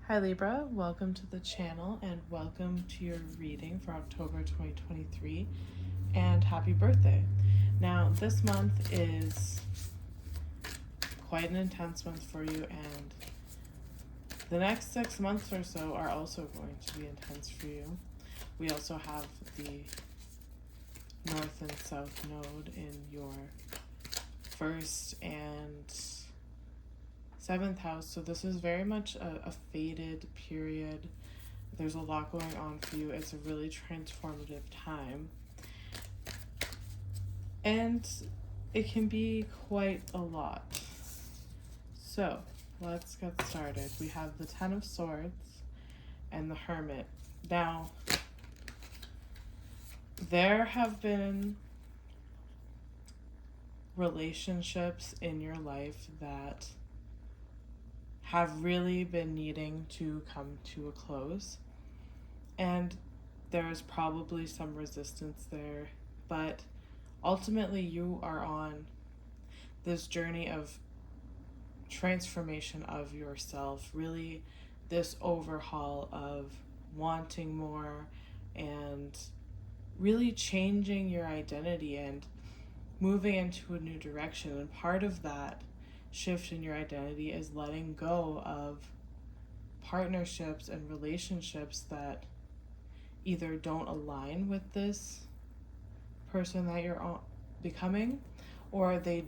Hi Libra, welcome to the channel and welcome to your reading for October 2023 and happy birthday. Now this month is quite an intense month for you, and the next 6 months or so are also going to be intense for you. We also have the North and South node in your 1st and 7th house, so this is very much a faded period. There's a lot going on for you. It's a really transformative time, and it can be quite a lot. So let's get started. We have the Ten of Swords and the Hermit. Now, there have been relationships in your life that have really been needing to come to a close, and there's probably some resistance there, but ultimately you are on this journey of transformation of yourself, really this overhaul of wanting more and really changing your identity and moving into a new direction. And part of that shift in your identity is letting go of partnerships and relationships that either don't align with this person that you're becoming, or they're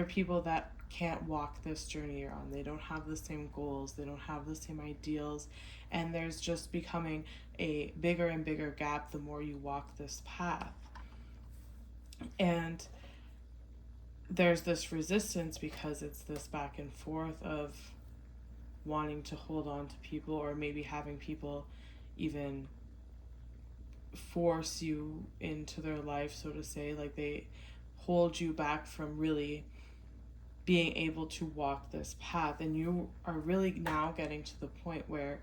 people that can't walk this journey you're on. They don't have the same goals, they don't have the same ideals, and there's just becoming a bigger and bigger gap the more you walk this path. And there's this resistance because it's this back and forth of wanting to hold on to people, or maybe having people even force you into their life, so to say, like they hold you back from really being able to walk this path. And you are really now getting to the point where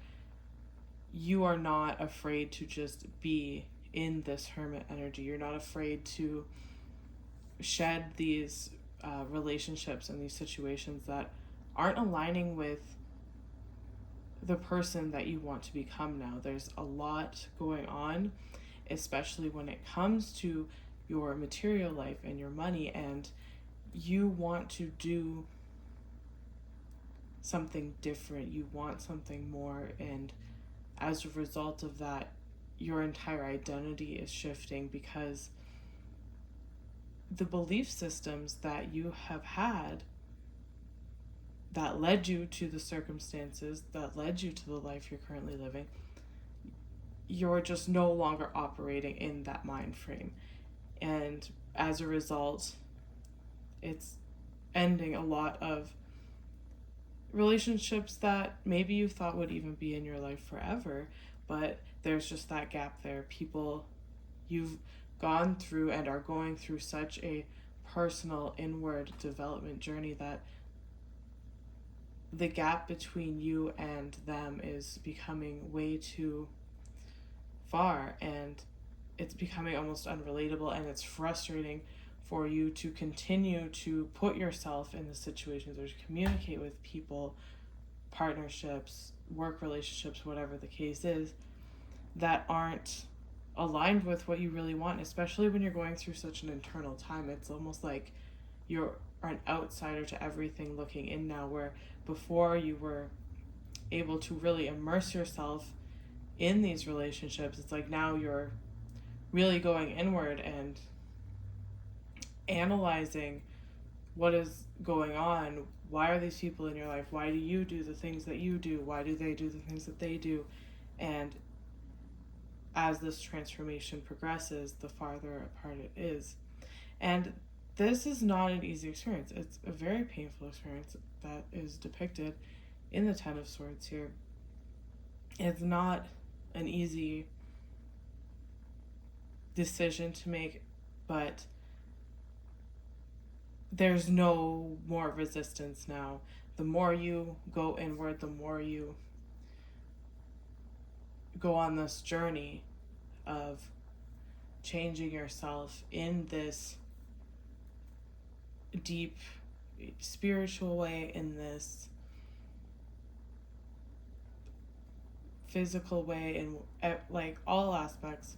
you are not afraid to just be in this hermit energy. You're not afraid to shed these relationships and these situations that aren't aligning with the person that you want to become now. There's a lot going on, especially when it comes to your material life and your money, and you want to do something different. You want something more, and as a result of that, your entire identity is shifting because the belief systems that you have had that led you to the circumstances that led you to the life you're currently living, you're just no longer operating in that mind frame. And as a result, it's ending a lot of relationships that maybe you thought would even be in your life forever, but there's just that gap there. People you've gone through and are going through such a personal inward development journey that the gap between you and them is becoming way too far, and it's becoming almost unrelatable, and it's frustrating for you to continue to put yourself in the situations or to communicate with people, partnerships, work relationships, whatever the case is, that aren't aligned with what you really want, especially when you're going through such an internal time. It's almost like you're an outsider to everything looking in now, where before you were able to really immerse yourself in these relationships. It's like now you're really going inward and analyzing what is going on. Why are these people in your life? Why do you do the things that you do? Why do they do the things that they do? And as this transformation progresses, the farther apart it is. And this is not an easy experience. It's a very painful experience that is depicted in the Ten of Swords here. It's not an easy decision to make, but there's no more resistance now. The more you go inward, the more you go on this journey of changing yourself in this deep spiritual way, in this physical way, in like all aspects,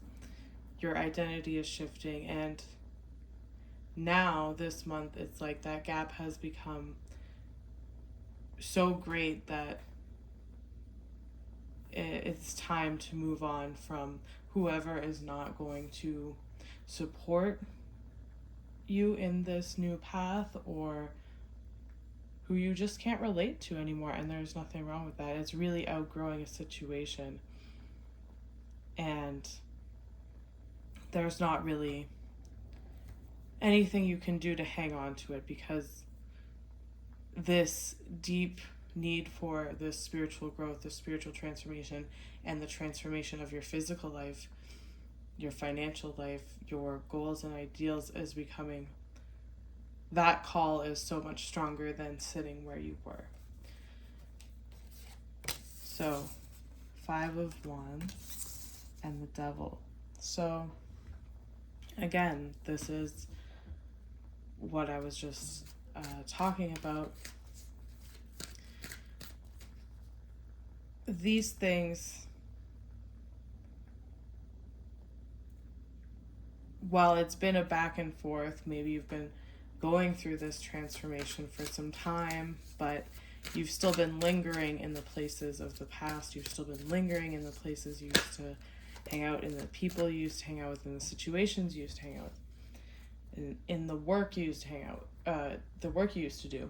your identity is shifting. And now this month, it's like that gap has become so great that it's time to move on from whoever is not going to support you in this new path, or who you just can't relate to anymore. And there's nothing wrong with that. It's really outgrowing a situation, and there's not really anything you can do to hang on to it, because this deep need for this spiritual growth, the spiritual transformation, and the transformation of your physical life, your financial life, your goals and ideals is becoming, that call is so much stronger than sitting where you were. So 5 of Wands and the Devil. So again, this is what I was just talking about. These things, while it's been a back and forth, maybe you've been going through this transformation for some time, but you've still been lingering in the places of the past. You've still been lingering in the places you used to hang out, in the people you used to hang out with, in the situations you used to hang out with, in the work you used to hang out, the work you used to do.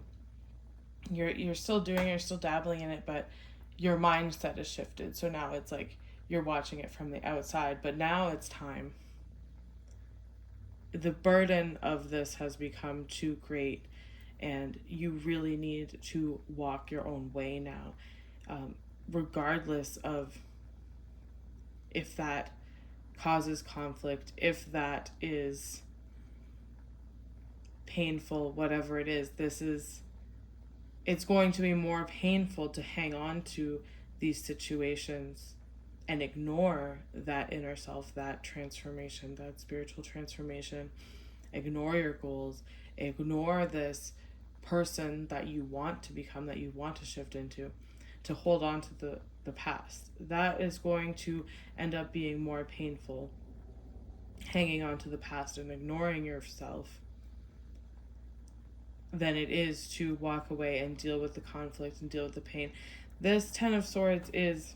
You're still doing it, you're still dabbling in it, but your mindset has shifted. So now it's like you're watching it from the outside, but now it's time. The burden of this has become too great, and you really need to walk your own way now, regardless of if that causes conflict, if that is painful, whatever it is. It's going to be more painful to hang on to these situations and ignore that inner self, that transformation, that spiritual transformation. Ignore your goals, ignore this person that you want to become, that you want to shift into, to hold on to the past. That is going to end up being more painful, hanging on to the past and ignoring yourself, than it is to walk away and deal with the conflict and deal with the pain. This 10 of Swords is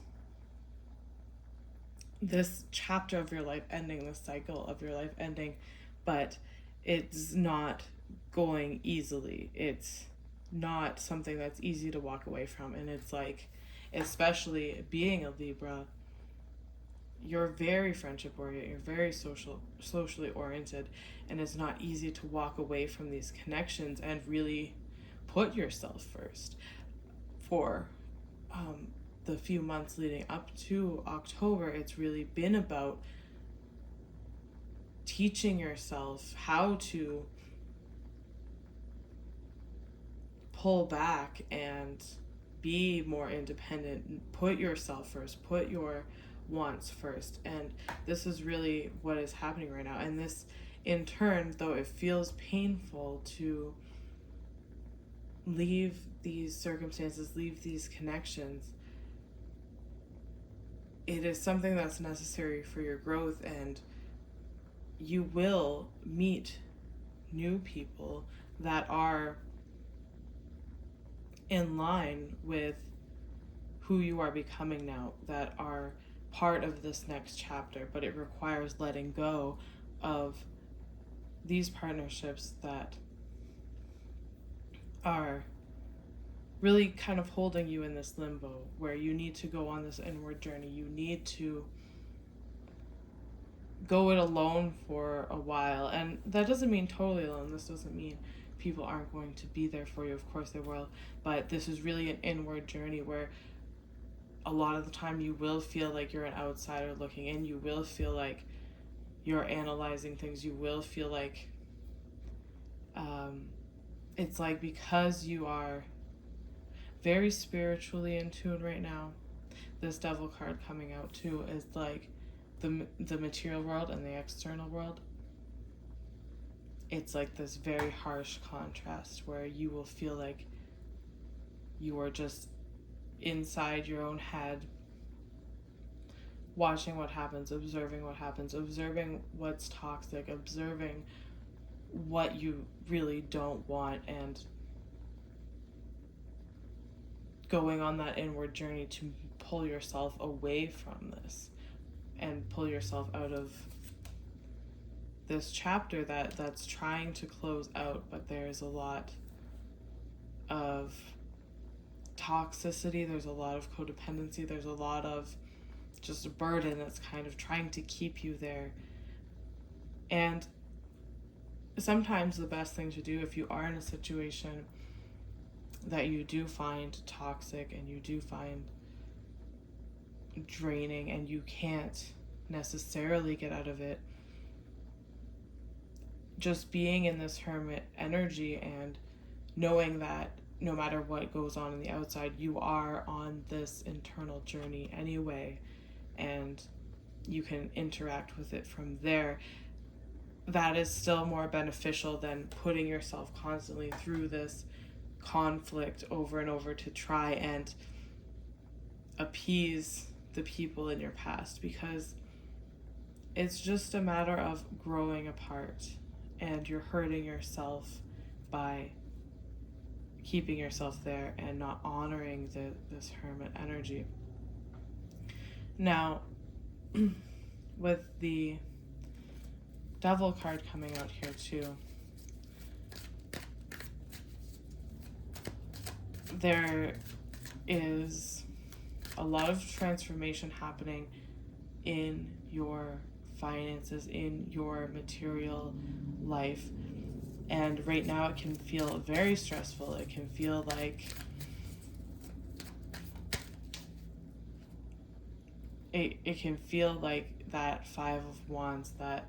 this chapter of your life ending, this cycle of your life ending, but it's not going easily. It's not something that's easy to walk away from. And it's like, especially being a Libra, you're very friendship oriented, you're very socially oriented, and it's not easy to walk away from these connections and really put yourself first. For the few months leading up to October, it's really been about teaching yourself how to pull back and be more independent, put yourself first, put your wants first. And this is really what is happening right now. And this, in turn, though it feels painful to leave these circumstances, leave these connections, it is something that's necessary for your growth, and you will meet new people that are in line with who you are becoming now, that are part of this next chapter. But it requires letting go of these partnerships that are really kind of holding you in this limbo, where you need to go on this inward journey. You need to go it alone for a while. And that doesn't mean totally alone. This doesn't mean people aren't going to be there for you. Of course they will. But this is really an inward journey where a lot of the time you will feel like you're an outsider looking in. You will feel like you're analyzing things. You will feel like it's like, because you are very spiritually in tune right now, this Devil card coming out too is like the material world and the external world. It's like this very harsh contrast where you will feel like you are just inside your own head, watching what happens, observing what happens, observing what's toxic, observing what you really don't want, and going on that inward journey to pull yourself away from this and pull yourself out of this chapter that's trying to close out, but there's a lot of toxicity, there's a lot of codependency, there's a lot of just a burden that's kind of trying to keep you there. And sometimes the best thing to do if you are in a situation that you do find toxic and you do find draining and you can't necessarily get out of it, just being in this hermit energy and knowing that no matter what goes on in the outside, you are on this internal journey anyway, and you can interact with it from there. That is still more beneficial than putting yourself constantly through this conflict over and over to try and appease the people in your past, because it's just a matter of growing apart, and you're hurting yourself by keeping yourself there and not honoring this hermit energy. Now, with the Devil card coming out here too, there is a lot of transformation happening in your finances, in your material life. And right now it can feel very stressful. It can feel like it can feel like that Five of Wands, that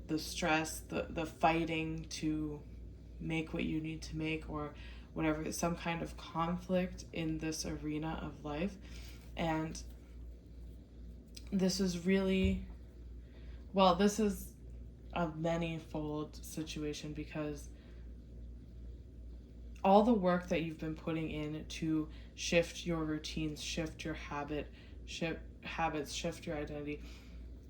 the stress, the fighting to make what you need to make, or whatever, some kind of conflict in this arena of life. And this is really, well, this is a many-fold situation, because all the work that you've been putting in to shift your routines, shift your habits, shift your identity,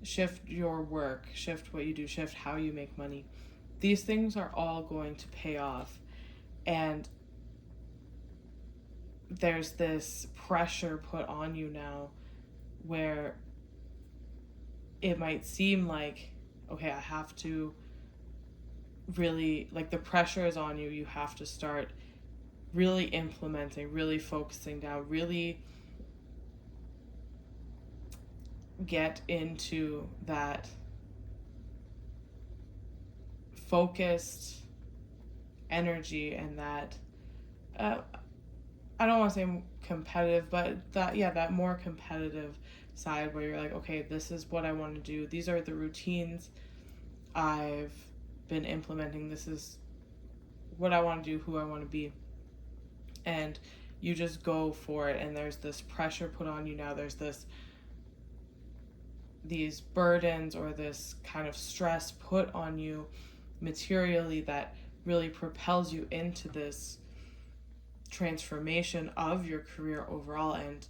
shift your work, shift what you do, shift how you make money, these things are all going to pay off. And there's this pressure put on you now where it might seem like, okay, I have to really, like, the pressure is on you. You have to start really implementing, really focusing down, really get into that focused energy and that I don't want to say competitive, but that more competitive side where you're like, okay, this is what I want to do. These are the routines I've been implementing. This is what I want to do, who I want to be. And you just go for it. And there's this pressure put on you now. There's these burdens or this kind of stress put on you materially that really propels you into this transformation of your career overall. And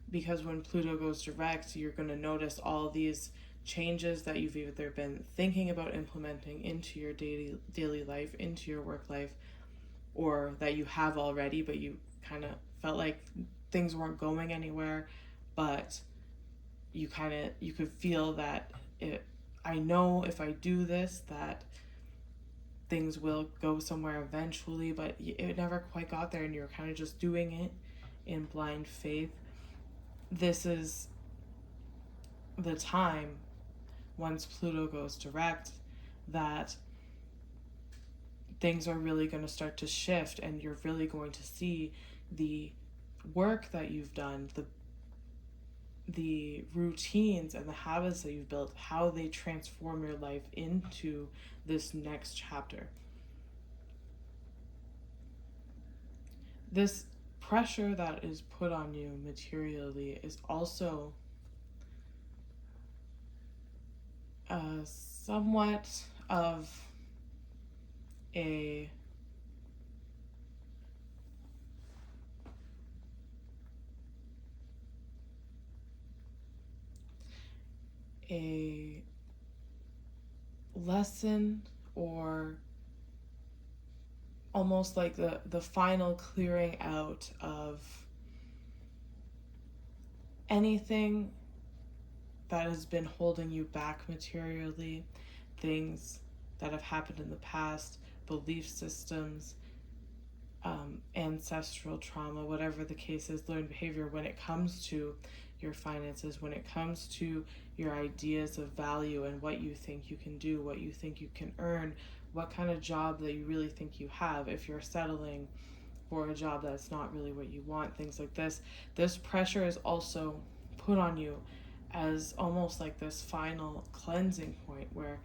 because when Pluto goes direct, you're going to notice all these changes that you've either been thinking about implementing into your daily life, into your work life, or that you have already, but you kind of felt like things weren't going anywhere, but you could feel that I know if I do this that things will go somewhere eventually, but it never quite got there, and you're kind of just doing it in blind faith. This is the time, once Pluto goes direct, that things are really going to start to shift, and you're really going to see the work that you've done, the routines and the habits that you've built, how they transform your life into this next chapter. This pressure that is put on you materially is also somewhat of a a lesson, or almost like the final clearing out of anything that has been holding you back materially, things that have happened in the past, belief systems, ancestral trauma, whatever the case is, learned behavior when it comes to your finances, when it comes to your ideas of value and what you think you can do, what you think you can earn, what kind of job that you really think you have, if you're settling for a job that's not really what you want, things like this. This pressure is also put on you as almost like this final cleansing point where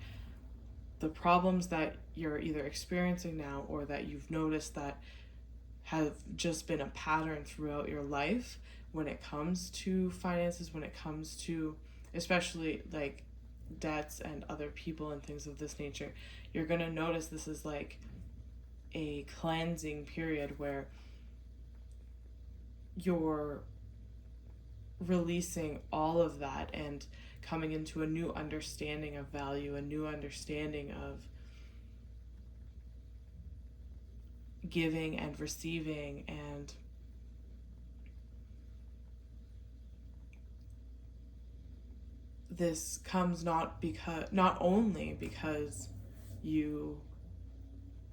the problems that you're either experiencing now or that you've noticed that have just been a pattern throughout your life when it comes to finances, when it comes to especially like debts and other people and things of this nature, you're going to notice this is like a cleansing period where you're releasing all of that and coming into a new understanding of value, a new understanding of giving and receiving, and this comes not only because you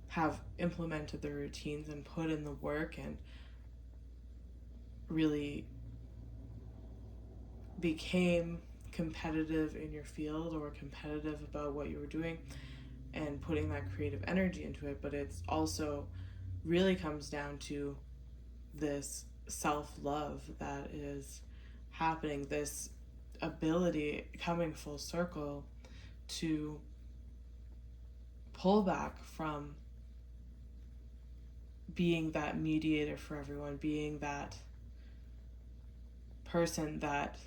have implemented the routines and put in the work and really became competitive in your field or competitive about what you were doing and putting that creative energy into it, but it's also really comes down to this self-love that is happening, this ability coming full circle to pull back from being that mediator for everyone, being that person that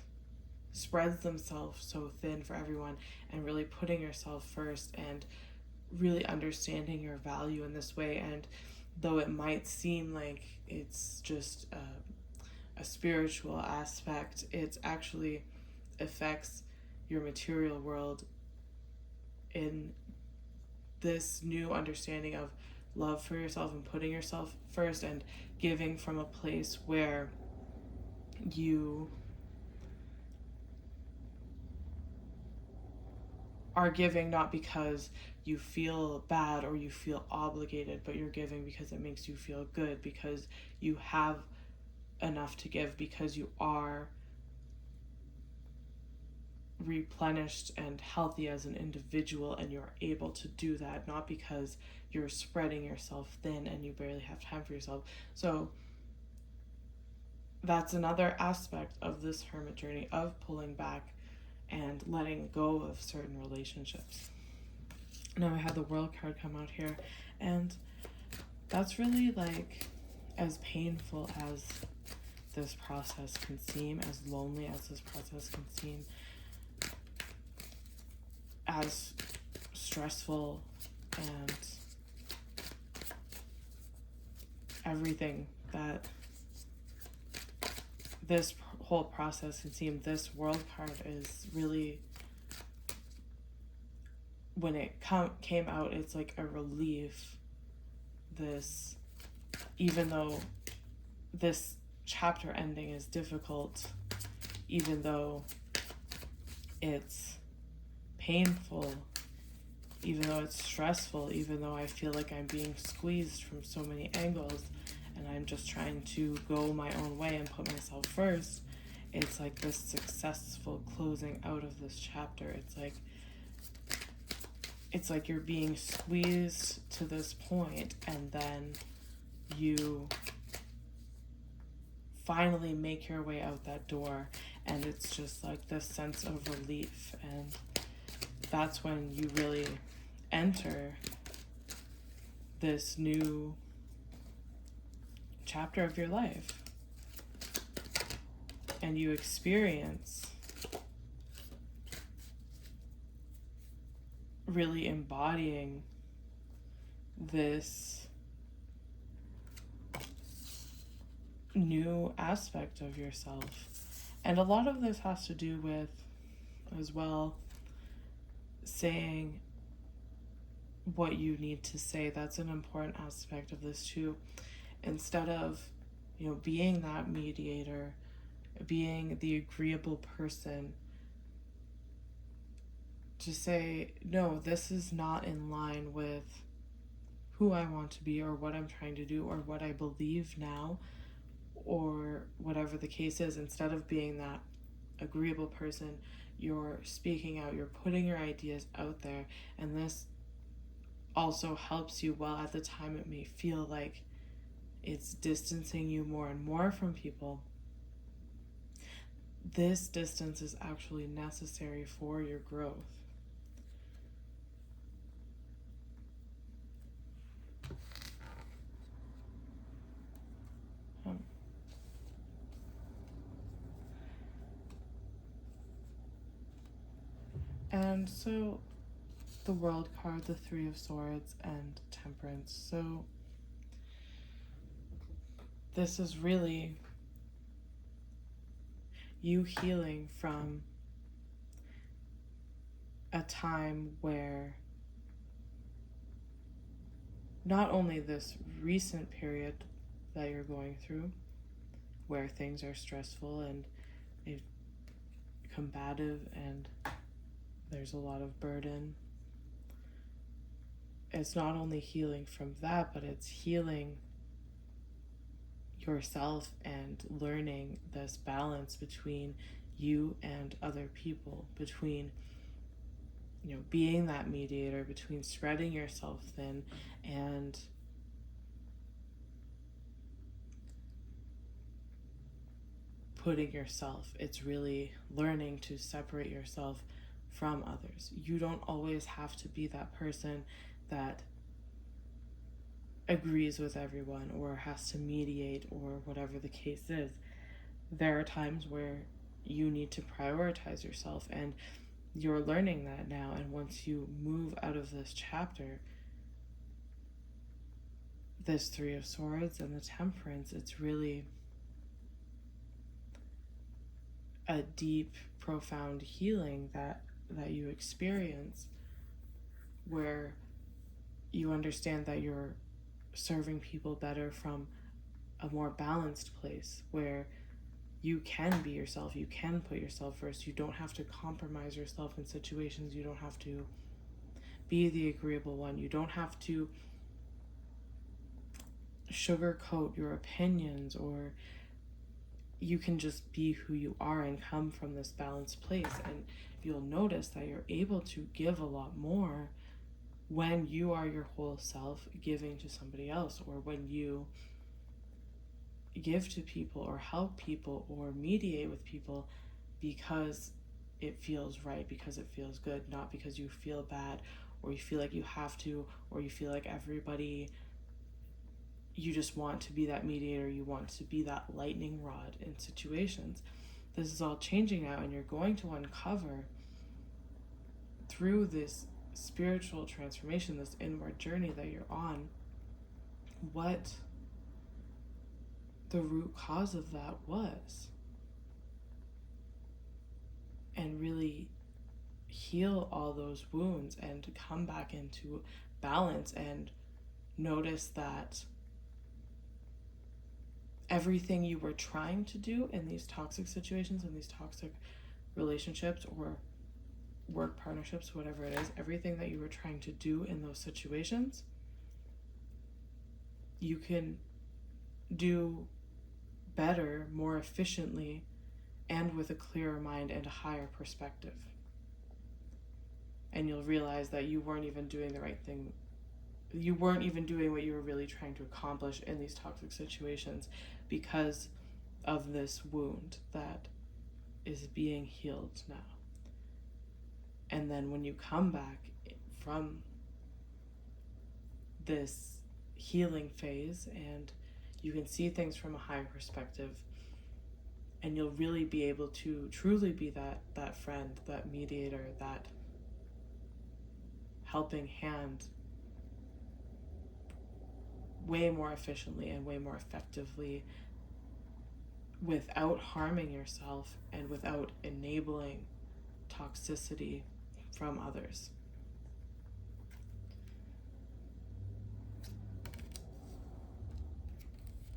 spreads themselves so thin for everyone, and really putting yourself first and really understanding your value in this way. And though it might seem like it's just a spiritual aspect, it actually affects your material world in this new understanding of love for yourself and putting yourself first and giving from a place where you are giving not because you feel bad or you feel obligated, but you're giving because it makes you feel good, because you have enough to give, because you are replenished and healthy as an individual and you're able to do that, not because you're spreading yourself thin and you barely have time for yourself. So that's another aspect of this hermit journey, of pulling back and letting go of certain relationships. Now I had the World card come out here, and that's really like as painful as this process can seem, as lonely as this process can seem, as stressful and everything that this whole process can seem. This World card is really, when it came out, it's like a relief. This, even though this chapter ending is difficult, even though it's painful, even though it's stressful, even though I feel like I'm being squeezed from so many angles and I'm just trying to go my own way and put myself first, it's like this successful closing out of this chapter. It's like you're being squeezed to this point, and then you finally make your way out that door, and it's just like this sense of relief. And that's when you really enter this new chapter of your life, and you experience really embodying this new aspect of yourself. And a lot of this has to do with as well, saying what you need to say. That's an important aspect of this too. Instead of, being that mediator, being the agreeable person, to say, no, this is not in line with who I want to be or what I'm trying to do or what I believe now or whatever the case is. Instead of being that agreeable person, you're speaking out, you're putting your ideas out there, and this also helps you. While at the time it may feel like it's distancing you more and more from people, this distance is actually necessary for your growth. And so the World card, the Three of Swords, and Temperance. So this is really you healing from a time where not only this recent period that you're going through, where things are stressful and combative and there's a lot of burden, it's not only healing from that, but it's healing yourself and learning this balance between you and other people, between being that mediator, between spreading yourself thin and putting yourself. It's really learning to separate yourself from others. You don't always have to be that person that agrees with everyone or has to mediate or whatever the case is. There are times where you need to prioritize yourself, and you're learning that now. And once you move out of this chapter, this Three of Swords and the Temperance, it's really a deep, profound healing that you experience, where you understand that you're serving people better from a more balanced place, where you can be yourself, you can put yourself first, you don't have to compromise yourself in situations, you don't have to be the agreeable one, you don't have to sugarcoat your opinions, or you can just be who you are and come from this balanced place. And you'll notice that you're able to give a lot more when you are your whole self giving to somebody else, or when you give to people or help people or mediate with people because it feels right, because it feels good, not because you feel bad or you feel like you have to, or you feel like you just want to be that mediator, you want to be that lightning rod in situations. This is all changing now, and you're going to uncover through this spiritual transformation, this inward journey that you're on, what the root cause of that was, and really heal all those wounds and come back into balance and notice that everything you were trying to do in these toxic situations, in these toxic relationships or work partnerships, whatever it is, everything that you were trying to do in those situations, you can do better, more efficiently, and with a clearer mind and a higher perspective. And you'll realize that you weren't even doing the right thing. You weren't even doing what you were really trying to accomplish in these toxic situations because of this wound that is being healed now. And then when you come back from this healing phase and you can see things from a higher perspective, and you'll really be able to truly be that friend, that mediator, that helping hand way more efficiently and way more effectively, without harming yourself and without enabling toxicity from others.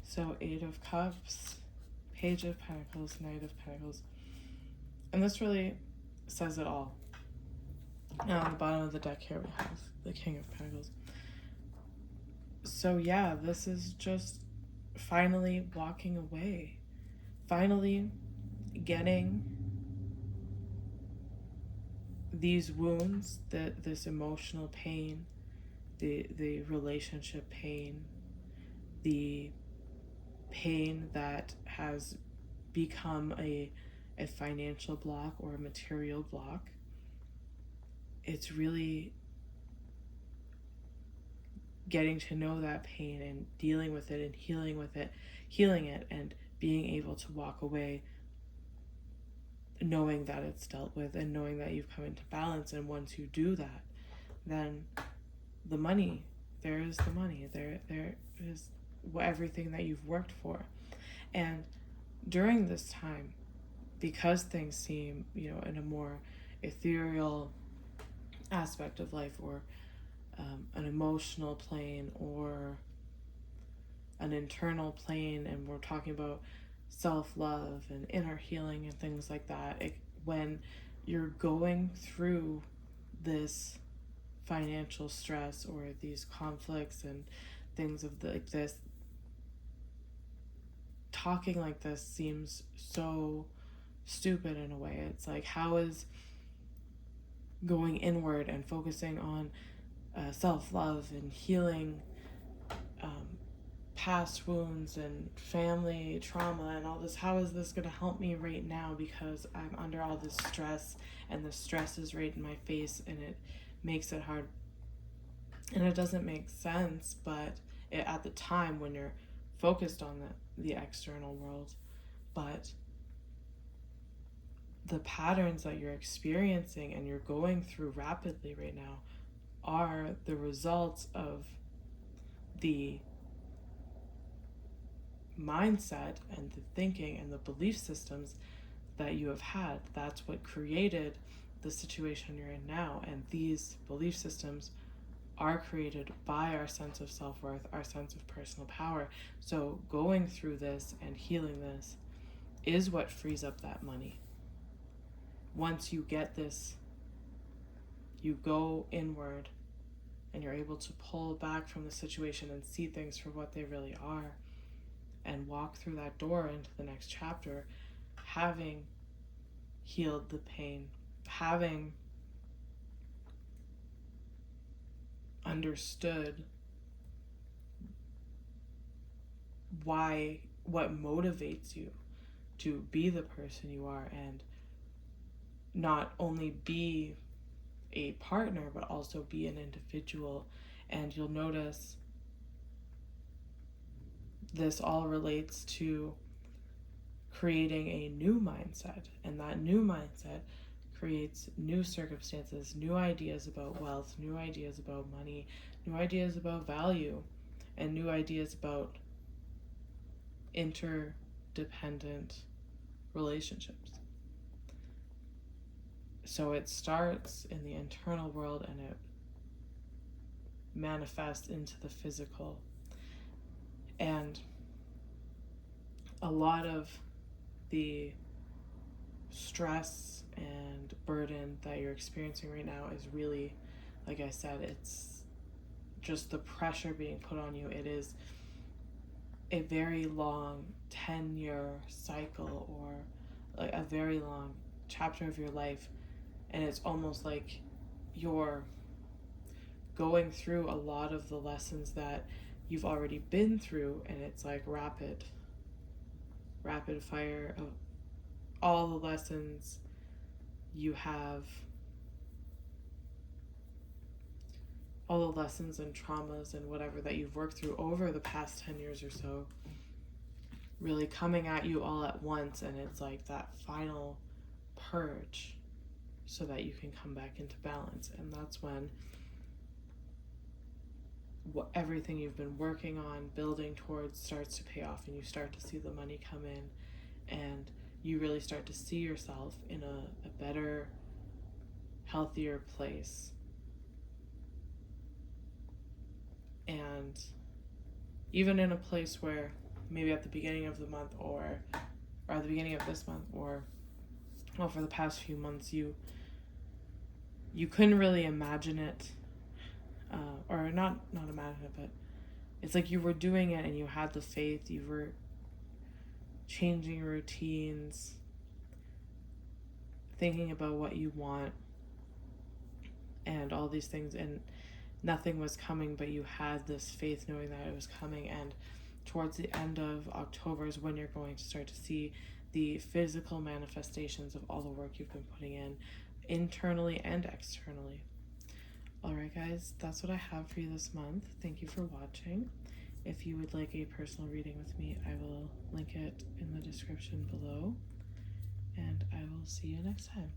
So 8 of Cups, Page of Pentacles, Knight of Pentacles. And this really says it all. Now on the bottom of the deck here we have the King of Pentacles. So yeah, this is just finally walking away. Finally getting these wounds, this emotional pain, the relationship pain, the pain that has become a financial block or a material block. It's really getting to know that pain and dealing with it and healing it and being able to walk away knowing that it's dealt with and knowing that you've come into balance. And once you do that, then the money, there is the money, there is everything that you've worked for. And during this time, because things seem, in a more ethereal aspect of life, or an emotional plane or an internal plane, and we're talking about self-love and inner healing and things like that, when you're going through this financial stress or these conflicts and things like this, talking like this seems so stupid in a way. It's like, how is going inward and focusing on self-love and healing past wounds and family trauma and all this, how is this going to help me right now, because I'm under all this stress and the stress is right in my face and it makes it hard. And it doesn't make sense, but at the time when you're focused on the external world, but the patterns that you're experiencing and you're going through rapidly right now are the results of the mindset and the thinking and the belief systems that you have had. That's what created the situation you're in now. And these belief systems are created by our sense of self-worth, our sense of personal power. So going through this and healing this is what frees up that money. Once you get this, you go inward and you're able to pull back from the situation and see things for what they really are and walk through that door into the next chapter, having healed the pain, having understood what motivates you to be the person you are, and not only be a partner but also be an individual. And you'll notice this all relates to creating a new mindset, and that new mindset creates new circumstances, new ideas about wealth, new ideas about money, new ideas about value, and new ideas about interdependent relationships. So it starts in the internal world and it manifests into the physical. And a lot of the stress and burden that you're experiencing right now is really, like I said, it's just the pressure being put on you. It is a very long 10-year cycle, or like a very long chapter of your life, and it's almost like you're going through a lot of the lessons that you've already been through, and it's like rapid fire of all the lessons you have, all the lessons and traumas and whatever that you've worked through over the past 10 years or so, really coming at you all at once. And it's like that final purge so that you can come back into balance. And that's when everything you've been working on, building towards, starts to pay off, and you start to see the money come in, and you really start to see yourself in a better healthier place. And even in a place where maybe at the beginning of the month or at the beginning of this month, or well, for the past few months, you couldn't really imagine it, or not imagine it, but it's like you were doing it and you had the faith, you were changing routines, thinking about what you want and all these things, and nothing was coming, but you had this faith knowing that it was coming. And towards the end of October is when you're going to start to see the physical manifestations of all the work you've been putting in, internally and externally. Alright guys, that's what I have for you this month. Thank you for watching. If you would like a personal reading with me, I will link it in the description below. And I will see you next time.